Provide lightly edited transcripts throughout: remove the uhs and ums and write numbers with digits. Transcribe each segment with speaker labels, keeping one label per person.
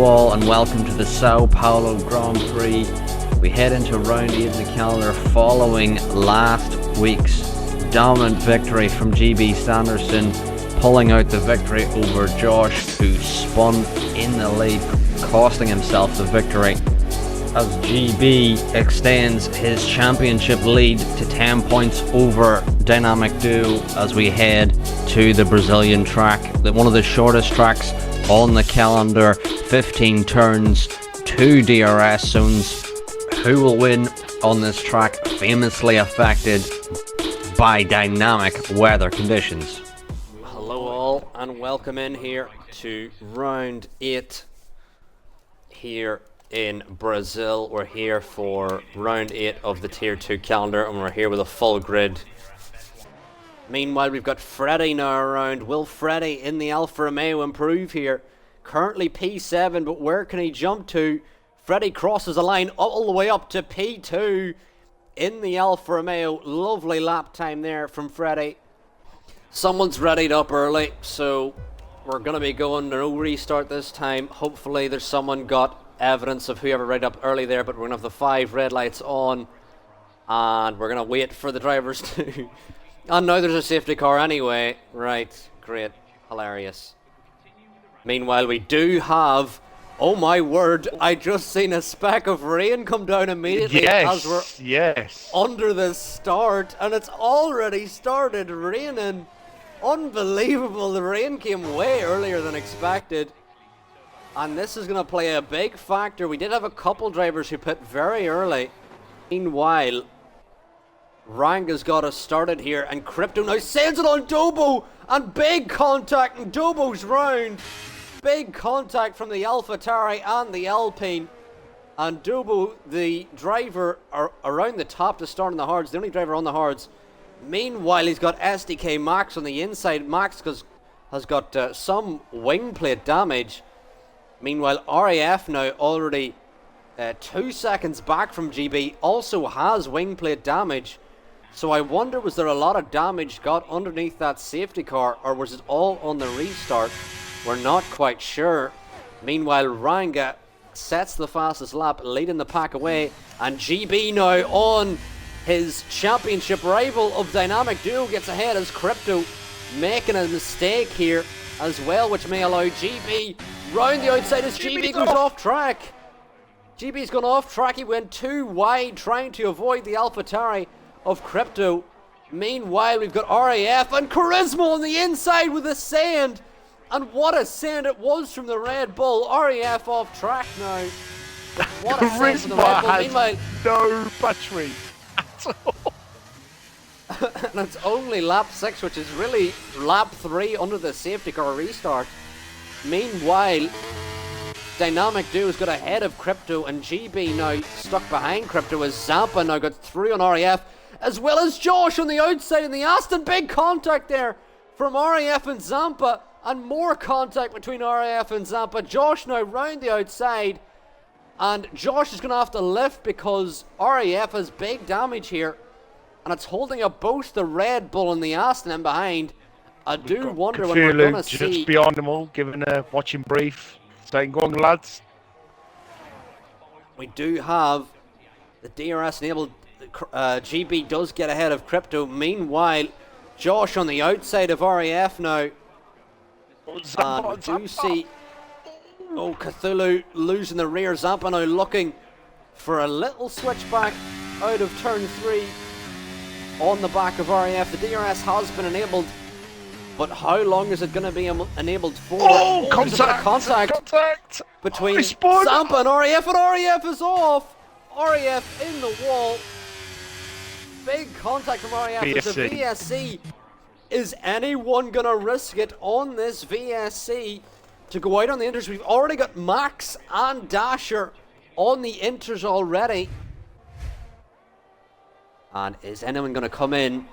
Speaker 1: Hello all and welcome to the Sao Paulo Grand Prix. We head into round 8 of the calendar following last week's dominant victory from GB Sanderson, pulling out the victory over Josh, who spun in the lead, costing himself the victory, as GB extends his championship lead to 10 points over Dynamic Duo as we head to the Brazilian track, one of the shortest tracks on the calendar. 15 turns, 2 DRS zones. Who will win on this track, famously affected by dynamic weather conditions?
Speaker 2: Hello all and welcome in here to round 8 here in Brazil. We're here for round 8 of the Tier 2 calendar and we're here with a full grid. Meanwhile, we've got Freddie now around. Will Freddie in the Alfa Romeo improve here? Currently P7, but where can he jump to? Freddie crosses the line all the way up to P2 in the Alfa Romeo. Lovely lap time there from Freddie. Someone's readied up early, so we're going to be going no restart this time. Hopefully there's someone got evidence of whoever readied up early there, but we're going to have the 5 red lights on and we're going to wait for the drivers to... And now there's a safety car anyway. Right, great, hilarious. Meanwhile, we do have, oh my word, I just seen a speck of rain come down immediately as we're under the start, and it's already started raining. Unbelievable, the rain came way earlier than expected. And this is going to play a big factor. We did have a couple drivers who pit very early. Meanwhile, Ranga's got us started here, and Crypto now sends it on Dobo, and big contact, and Dobo's round. Big contact from the AlphaTauri and the Alpine, and Dobo, the driver, are around the top to start on the hards, the only driver on the hards. Meanwhile, he's got SDK Max on the inside. Max has got some wing plate damage. Meanwhile, RAF now already 2 seconds back from GB, also has wing plate damage. So I wonder, was there a lot of damage got underneath that safety car, or was it all on the restart? We're not quite sure. Meanwhile, Ranga sets the fastest lap, leading the pack away, and GB now on his championship rival of Dynamic Duo gets ahead as Crypto making a mistake here as well, which may allow GB round the outside as GB goes off track. GB's gone off track. He went too wide trying to avoid the AlphaTauri of Crypto. Meanwhile, we've got RAF and Charisma on the inside with a sand. And what a sand it was from the Red Bull. RAF off track now. But what a sand from the Red Bull. Meanwhile,
Speaker 3: no battery at all.
Speaker 2: And it's only lap 6, which is really lap 3 under the safety car restart. Meanwhile, Dynamic Duo's got ahead of Crypto, and GB now stuck behind Crypto as Zampa now got through on RAF, as well as Josh on the outside in the Aston. Big contact there from RAF and Zampa, and more contact between RAF and Zampa. Josh now round the outside, and Josh is going to have to lift because RAF has big damage here, and it's holding up both the Red Bull and the Aston in behind. I do wonder when we're going to see...
Speaker 3: just beyond them all, giving a watching brief, saying, go on lads.
Speaker 2: We do have the DRS enabled. GB does get ahead of Crypto. Meanwhile, Josh on the outside of RAF now. And we do see, Cthulhu losing the rear. Zampa now looking for a little switchback out of turn 3 on the back of RAF. The DRS has been enabled, but how long is it going to be enabled for?
Speaker 3: Contact
Speaker 2: between Zampa and RAF is off. RAF in the wall. Big contact from RAF. There's a VSC. Is anyone going to risk it on this VSC to go out on the inters? We've already got Max and Dasher on the inters already. And is anyone going to come in?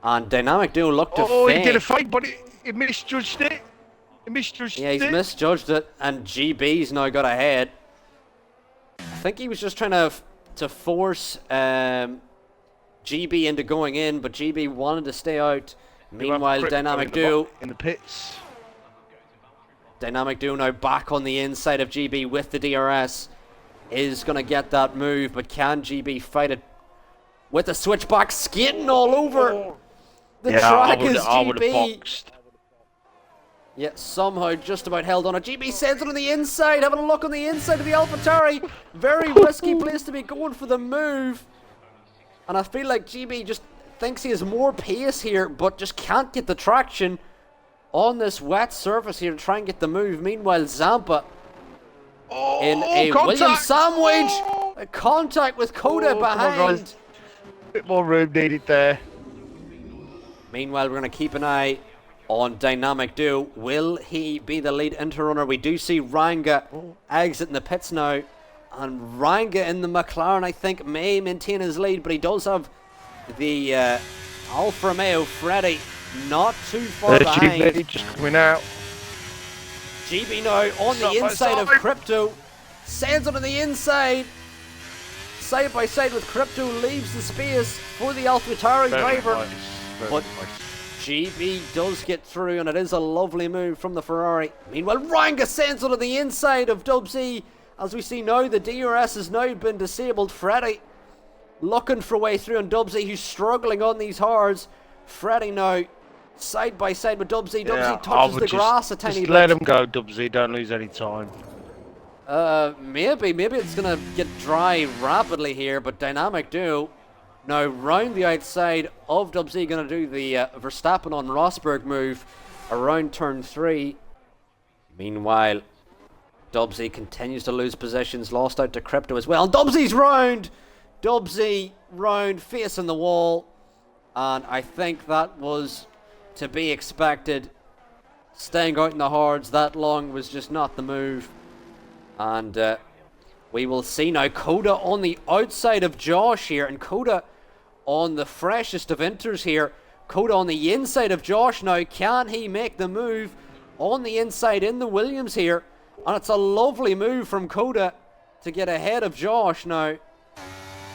Speaker 2: And Dynamic Duo looked to fake.
Speaker 3: He did a fight, but he misjudged it.
Speaker 2: Yeah, he's misjudged it, and GB's now got ahead. I think he was just trying to force GB into going in, but GB wanted to stay out. Meanwhile, Dynamic Duo
Speaker 3: in the pits.
Speaker 2: Dynamic Duo now back on the inside of GB with the DRS. Is going to get that move, but can GB fight it with the switchback skating all over the track is GB. Yeah, somehow just about held on it. GB sends it on the inside, having a look on the inside of the AlphaTauri. Very risky place to be going for the move. And I feel like GB just thinks he has more pace here, but just can't get the traction on this wet surface here to try and get the move. Meanwhile, Zampa in a Williams sandwich. A contact with Coda behind.
Speaker 3: A bit more room needed there.
Speaker 2: Meanwhile, we're going to keep an eye on Dynamic Duo. Will he be the lead inter-runner? We do see Ranga exiting the pits now. And Ranga in the McLaren, I think, may maintain his lead, but he does have the Alfa Romeo Freddy not too far behind.
Speaker 3: GB just coming out.
Speaker 2: GB now on the inside of Crypto. Sends it on the inside. Side by side with Crypto, leaves the space for the AlphaTauri driver. But GB does get through, and it is a lovely move from the Ferrari. Meanwhile, Ranga sends it on the inside of Dubsy. As we see now, the DRS has now been disabled. Freddy looking for a way through, and Dubsy, who's struggling on these hards. Freddy now side by side with Dubsy. Dubsy touches the grass a tiny bit.
Speaker 3: Just let him go, Dubsy. Don't lose any time.
Speaker 2: Maybe it's going to get dry rapidly here, but Dynamic Duo now round the outside of Dubsy, going to do the Verstappen on Rosberg move around turn 3. Meanwhile, Dubsy continues to lose positions, lost out to Crypto as well. And Dubsy round, facing the wall, and I think that was to be expected. Staying out in the hards that long was just not the move. And we will see now Coda on the outside of Josh here, and Coda on the freshest of inters here. Coda on the inside of Josh now. Can he make the move on the inside in the Williams here? And it's a lovely move from Coda to get ahead of Josh now.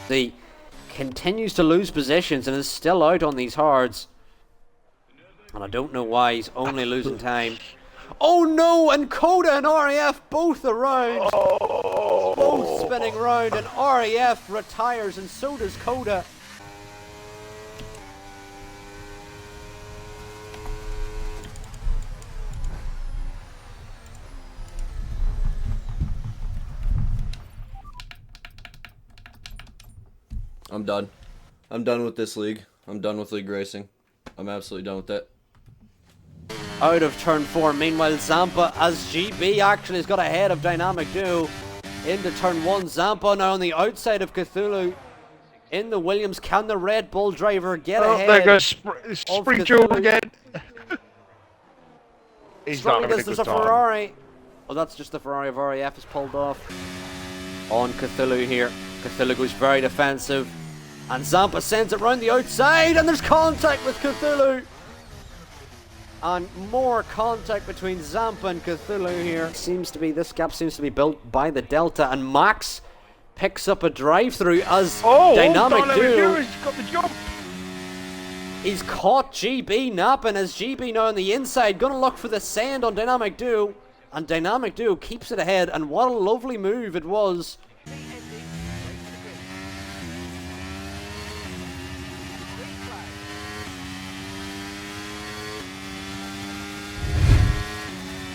Speaker 2: He continues to lose positions and is still out on these hards. And I don't know why he's only losing time. Oh no, and Coda and RAF both around. Both spinning round, and RAF retires, and so does Coda.
Speaker 4: I'm done. I'm done with this league. I'm done with league racing. I'm absolutely done with it.
Speaker 2: Out of turn 4. Meanwhile, Zampa, as GB actually has got ahead of Dynamic Duo into turn 1. Zampa now on the outside of Cthulhu in the Williams. Can the Red Bull driver get ahead?
Speaker 3: There goes Spree Jewel again. He's not having a good
Speaker 2: There's a Ferrari. Oh, that's just the Ferrari of RAF is pulled off on Cthulhu here. Cthulhu goes very defensive, and Zampa sends it round the outside, and there's contact with Cthulhu. And more contact between Zampa and Cthulhu here. This gap seems to be built by the Delta, and Max picks up a drive-through as Dynamic Duo.
Speaker 3: He's got the jump.
Speaker 2: He's caught GB napping, as GB now on the inside, gonna look for the send on Dynamic Duo, and Dynamic Duo keeps it ahead, and what a lovely move it was.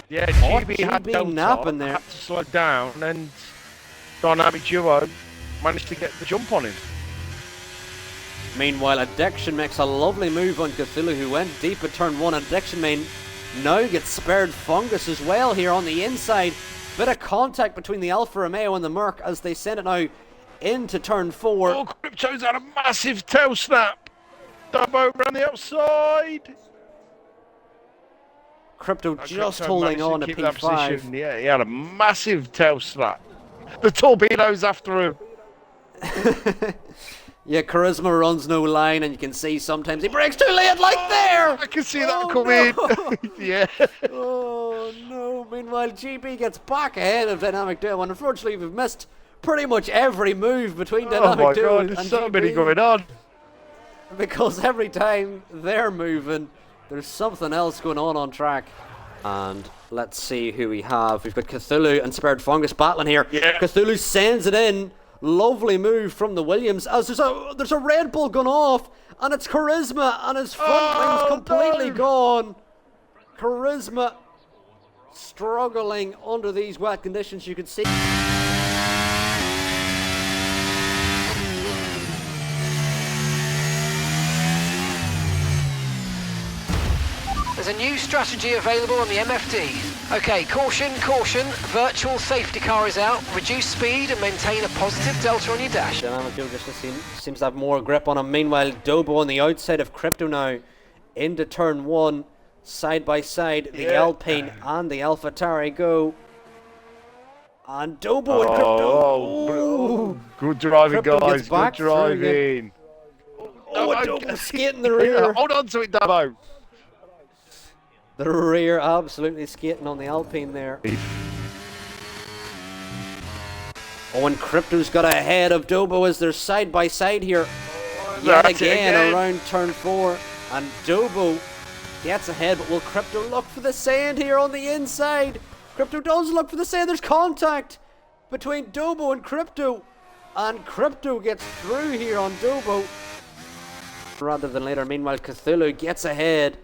Speaker 3: Yeah, GB had
Speaker 2: napping there.
Speaker 3: Had to slow down, and Dynamic Duo managed to get the jump on him.
Speaker 2: Meanwhile, Addiction makes a lovely move on Cthulhu, who went deep at turn 1. Addiction now gets spared Fungus as well here on the inside. Bit of contact between the Alfa Romeo and the Merc as they send it now into turn 4.
Speaker 3: Oh, Crypto's had a massive tail snap. Dubbo around the outside.
Speaker 2: Crypto just holding on to P5.
Speaker 3: Yeah, he had a massive tail slap. The torpedo's after him.
Speaker 2: Yeah, Charisma runs no line, and you can see sometimes he breaks too late, like there!
Speaker 3: I can see that coming.
Speaker 2: No.
Speaker 3: Yeah.
Speaker 2: Oh no. Meanwhile, GB gets back ahead of Dynamic Duo, and unfortunately we've missed pretty much every move between Dynamic Duo and
Speaker 3: there's so
Speaker 2: GB,
Speaker 3: many going on.
Speaker 2: because every time they're moving, there's something else going on track. And let's see who we have. We've got Cthulhu and Spared Fungus battling here.
Speaker 3: Yeah.
Speaker 2: Cthulhu sends it in. Lovely move from the Williams as there's a Red Bull gone off, and it's Charisma, and his front wing's completely gone. Charisma struggling under these wet conditions, you can see.
Speaker 5: There's a new strategy available on the MFD. Okay, caution, caution. Virtual safety car is out. Reduce speed and maintain a positive delta on your dash.
Speaker 2: Dynamic Duo just seems to have more grip on him. Meanwhile, Dobo on the outside of Crypto now into turn 1. Side by side, the Alpine and the AlphaTauri go. And Dobo and Crypto.
Speaker 3: Good driving,
Speaker 2: Crypto
Speaker 3: guys.
Speaker 2: gets back
Speaker 3: Good driving.
Speaker 2: Dobo skating the rear.
Speaker 3: Hold on to it, Dabo.
Speaker 2: The rear absolutely skating on the Alpine there. Oh, and Crypto's got ahead of Dobo as they're side by side here. Yet again around turn 4. And Dobo gets ahead, but will Crypto look for the sand here on the inside? Crypto does look for the sand. There's contact between Dobo and Crypto. And Crypto gets through here on Dobo rather than later. Meanwhile, Cthulhu gets ahead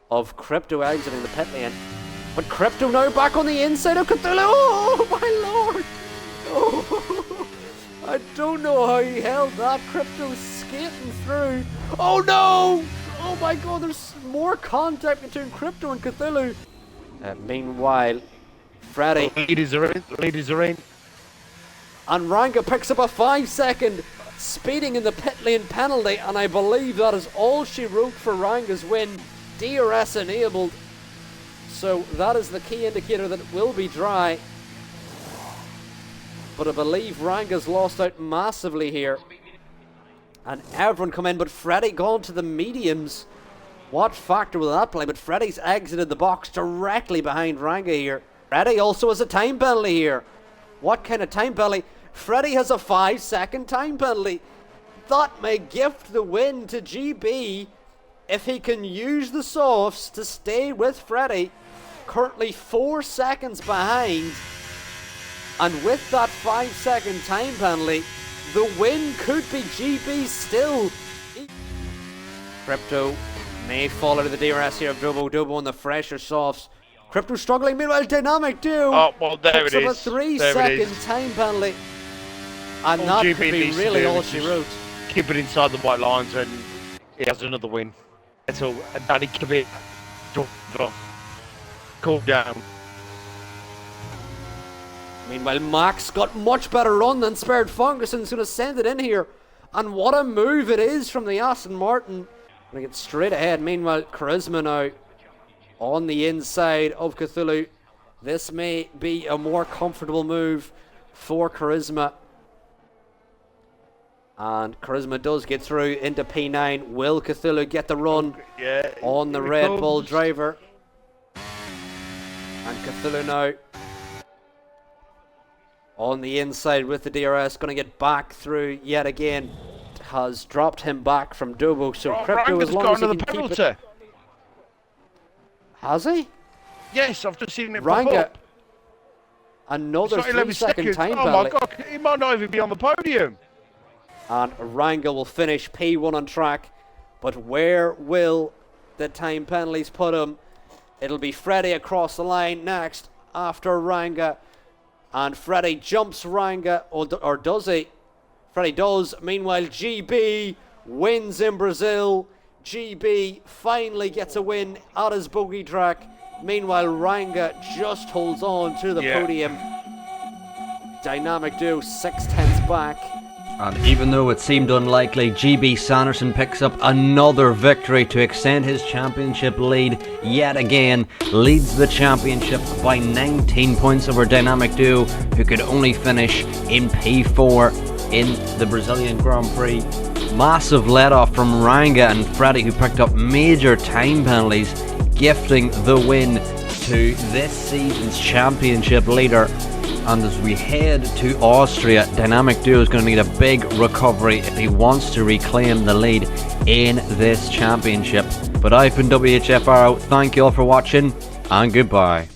Speaker 2: of Crypto exiting the pit lane. But Crypto now back on the inside of Cthulhu. Oh, my lord. Oh, I don't know how he held that. Crypto skating through. Oh, no. Oh, my God. There's more contact between Crypto and Cthulhu. Meanwhile, Freddy.
Speaker 3: Leaders are in.
Speaker 2: And Ranga picks up a 5-second speeding in the pit lane penalty. And I believe that is all she wrote for Ranga's win. DRS enabled, so that is the key indicator that it will be dry. But I believe Ranga's lost out massively here. And everyone come in, but Freddy gone to the mediums. What factor will that play? But Freddy's exited the box directly behind Ranga here. Freddy also has a time penalty here. What kind of time penalty? Freddy has a 5-second time penalty. That may gift the win to GB if he can use the softs to stay with Freddy, currently 4 seconds behind. And with that 5-second time penalty, the win could be GB still. Crypto may fall out of the DRS here of Dobo on the fresher softs. Crypto struggling, meanwhile Dynamic Duo.
Speaker 3: Oh, well, there it
Speaker 2: up
Speaker 3: is.
Speaker 2: a 3-second time penalty. And that could be really all she wrote.
Speaker 3: Keep it inside the white lines and he has another win. That's all. And Danny Kibit, cool down.
Speaker 2: Meanwhile, Max got much better run than Spared Fungus and is going to send it in here. And what a move it is from the Aston Martin. Going to get straight ahead. Meanwhile, Charisma now on the inside of Cthulhu. This may be a more comfortable move for Charisma. And Charisma does get through into P9. Will Cthulhu get the run on the Red Bull driver? And Cthulhu now on the inside with the DRS. Going to get back through yet again. Has dropped him back from Dobo. So Crypto, as long as he can keep it. Has he?
Speaker 3: Yes, I've just seen it
Speaker 2: Ranga. Another 3-second time penalty.
Speaker 3: Oh my God, he might not even be on the podium.
Speaker 2: And Ranga will finish P1 on track. But where will the time penalties put him? It'll be Freddy across the line next after Ranga. And Freddy jumps Ranga, or does he? Freddy does. Meanwhile, GB wins in Brazil. GB finally gets a win at his bogey track. Meanwhile, Ranga just holds on to the podium. Dynamic Duo 6/10 back.
Speaker 1: And even though it seemed unlikely, GB Sanderson picks up another victory to extend his championship lead yet again. Leads the championship by 19 points over Dynamic Duo, who could only finish in P4 in the Brazilian Grand Prix. Massive let-off from Ranga and Freddy, who picked up major time penalties, gifting the win to this season's championship leader. And as we head to Austria, Dynamic Duo is going to need a big recovery if he wants to reclaim the lead in this championship. But I've been WHF Aro. Thank you all for watching, and goodbye.